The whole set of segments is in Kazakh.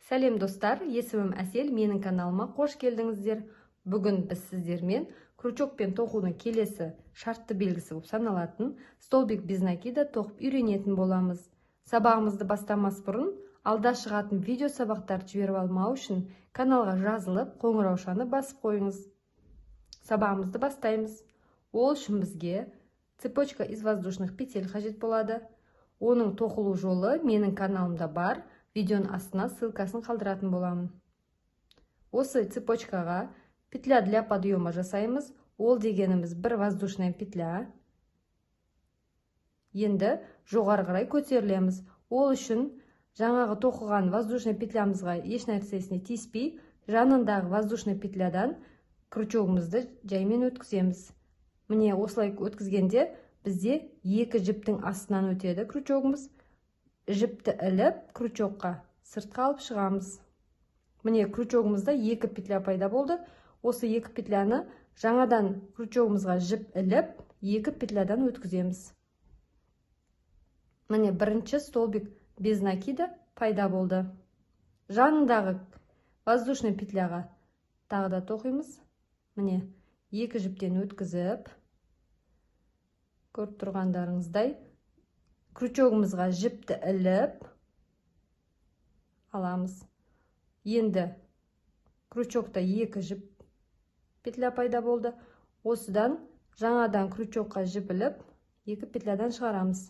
Сәлем достар, есімім Әсел, менің каналыма қош келдіңіздер. Бүгін біз сіздермен крючокпен тоқудың келесі шартты белгісі болып саналатын столбик без накида тоқып үйренетін боламыз. Сабағымызды бастамас бұрын алда шығатын видео сабақтарды жіберіп алмау үшін каналға жазылып, қоңыраушаны басып қойыңыз. Сабағымызды бастаймыз. Ол үшін бізге цепочка из воздушных петель қажет болады. Оның тоқылу жолы менің каналымда бар. Видеоның астына ссылкасын қалдыратын боламын. Осы цепочкаға петля для подъема жасаймыз. Ол дегеніміз бір воздушная петля. Енді жоғары қарай көтерілеміз. Ол үшін жаңағы тоқыған воздушная петлямызға еш нәрсесіне тиіспей, жанындағы воздушная петлядан крючогымызды жаймен өткіземіз. Міне осылай өткізгенде бізде екі жіптің астынан өтеді крючогымыз. Жіпті іліп, крючокқа сыртқа алып шығамыз. Міне крючогымызда екі петля пайда болды. Осы екі петляны жаңадан крючогымызға жіп іліп, екі петлядан өткіземіз. Міне бірінші столбик без накида пайда болды. Жанындағы воздушный петляға тағы да тоқимыз. Міне екі жіптен өткізіп, көріп тұрғандарыңыздай крючогымызға жіпті іліп аламыз. Енді крючокта екі жіп петля пайда болды. Осыдан жаңадан крючокқа жіп іліп, екі петлядан шығарамыз.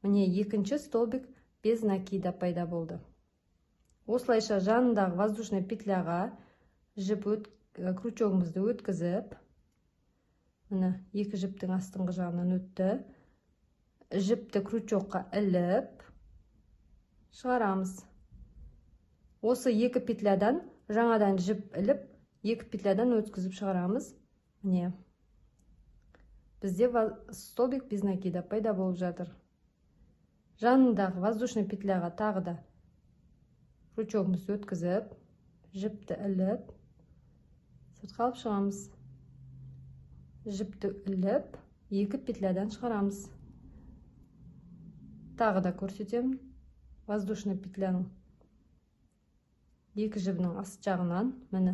Міне екінші столбик без накида пайда болды. Осылайша жанындағы воздушный петляға крючогымызды өткізіп, міне екі жіптің астыңғы жағынан өтті. Жіпті крючокқа іліп шығарамыз. Осы екі петлядан жаңадан жіп іліп, екі петлядан өткізіп шығарамыз. Міне бізде столбик без накида пайда болып жатыр. Жанындағы воздушный петляға тағы да крючогымызды өткізіп, жіпті іліп, сыртқа алып шығамыз. Жіпті іліп, екі петлядан шығарамыз. Тағы да көрсетемін. Воздушный петляның екі жібінің аст жағынан, міне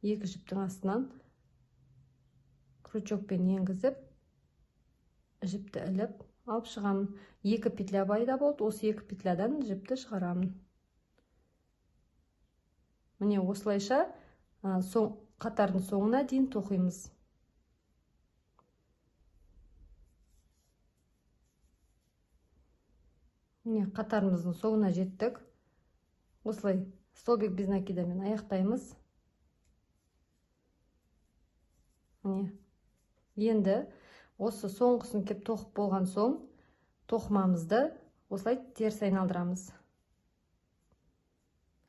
екі жіптің астынан крючокпен енгізіп, жіпті іліп, алып шығамын. Екі петля пайда болды. Осы екі петлядан жіпті шығарамын. Міне осылайша қатардың соңына дейін тоқимыз. Міне қатарымыздың соңына жеттік. Осылай столбик без накидамен аяқтаймыз. Міне. Енді осы соңғысын кеп тоқып болған соң, тоқымамызды осылай теріс айналдырамыз.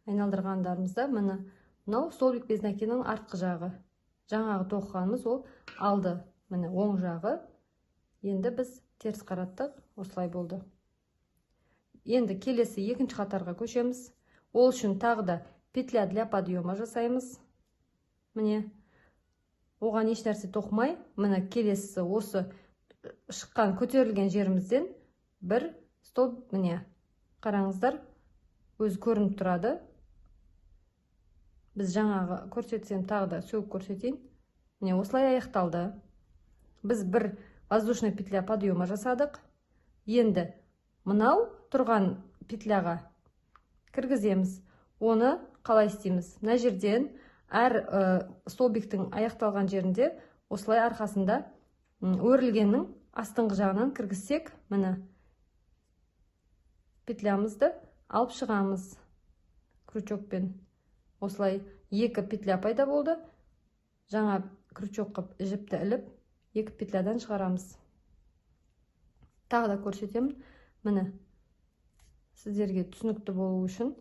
Айналдырғандарымызда міне мынау столбик без накиданың артқы жағы. Жаңағы тоқығанымыз ол алды. Міне оң жағы. Енді біз теріс қараттық. Осылай болды. Енді келесі екінші қатарға көшеміз. Ол үшін тағы да петля для подъема жасаймыз. Міне оған еш нәрсе тоқымай, міне келесі осы шыққан көтерілген жерімізден бір столбик, міне қараңыздар, өзі көрініп тұрады. Біз жаңағы көрсетсем тағы да сөгіп көрсетейін. Міне осылай аяқталды. Біз бір воздушный петля подъема жасадық. Енді мынау тұрған петляға кіргіземіз. Оны қалай істейміз? Мына жерден әр столбиктің аяқталған жерінде осылай арқасында өрілгеннің астыңғы жағынан кіргізсек, міне петлямызды алып шығамыз крючокпен. Осылай екі петля пайда болды. Жаңа крючокқа жіпті іліп, екі петлядан шығарамыз. Тағы да көрсетемін. Міне сіздерге түсінікті болу үшін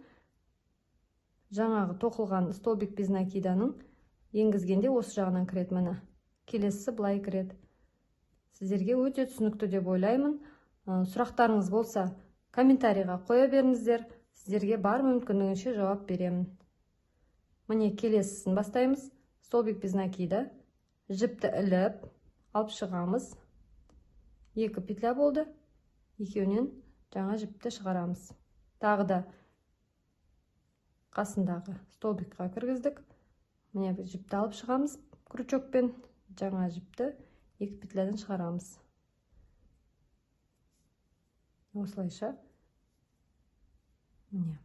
жаңағы тоқылған столбик без накиданың енгізгенде осы жағынан кіреді. Міне келесі былай кіреді. Сіздерге өте түсінікті деп ойлаймын. Сұрақтарыңыз болса комментарийға қоя беріңіздер. Сіздерге бар мүмкіндігінше жауап беремін. Міне келесісін бастаймыз. Столбик без накида, жіпті іліп алып шығамыз. Екі петля болды. Екеуінен жаңа жіпті шығарамыз. Тағы да қасындағы столбикқа кіргіздік. Міне біз жіпті алып шығамыз крючокпен. Жаңа жіпті екі петлядан шығарамыз. Осылайша. Міне.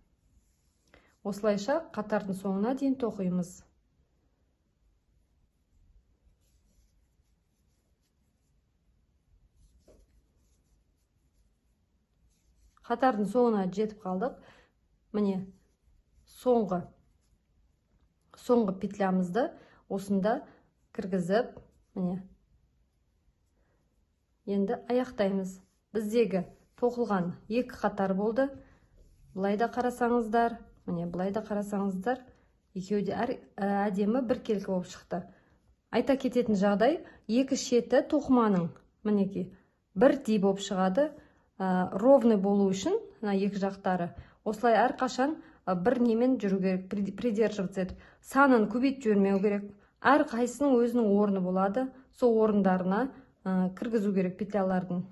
Осылайша қатардың соңына дейін тоқимыз. Қатардың соңына жетіп қалдық. Міне соңғы петлямызды осында кіргізіп, міне. Енді аяқтаймыз. Біздегі тоқылған екі қатар болды. Бұлай да қарасаңыздар, міне бұлай да қарасаңыздар, екеуі де әдемі біркелкі болып шықты. Айта кететін жағдай, екі шеті тоқыманың, мінекей, бірдей болып шығады. Ровный болу үшін, екі жақтары, осылай әрқашан бір немен жүру керек, придерживаться етіп. Санын көбейтіп жібермеу керек. Әр қайсының өзінің орны болады. Сол орындарына кіргізу керек петлялардың.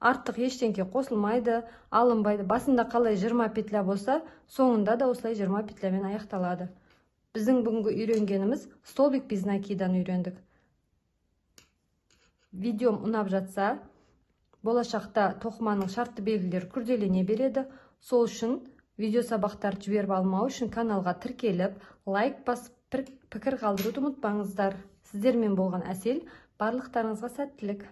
Артық ештеңке қосылмайды, алынбайды. Басында қалай 20 петля болса, соңында да осылай 20 петлямен аяқталады. Біздің бүгінгі үйренгеніміз столбик без накидан үйрендік. Видеом ұнап жатса, болашақта тоқыманың шартты белгілері күрделене береді. Сол үшін видео сабақтар жіберіп алмау үшін каналға тіркеліп, лайк басып, пікір қалдыруды ұмытпаңыздар. Сіздермен болған Әсел, барлықтарыңызға сәттілік.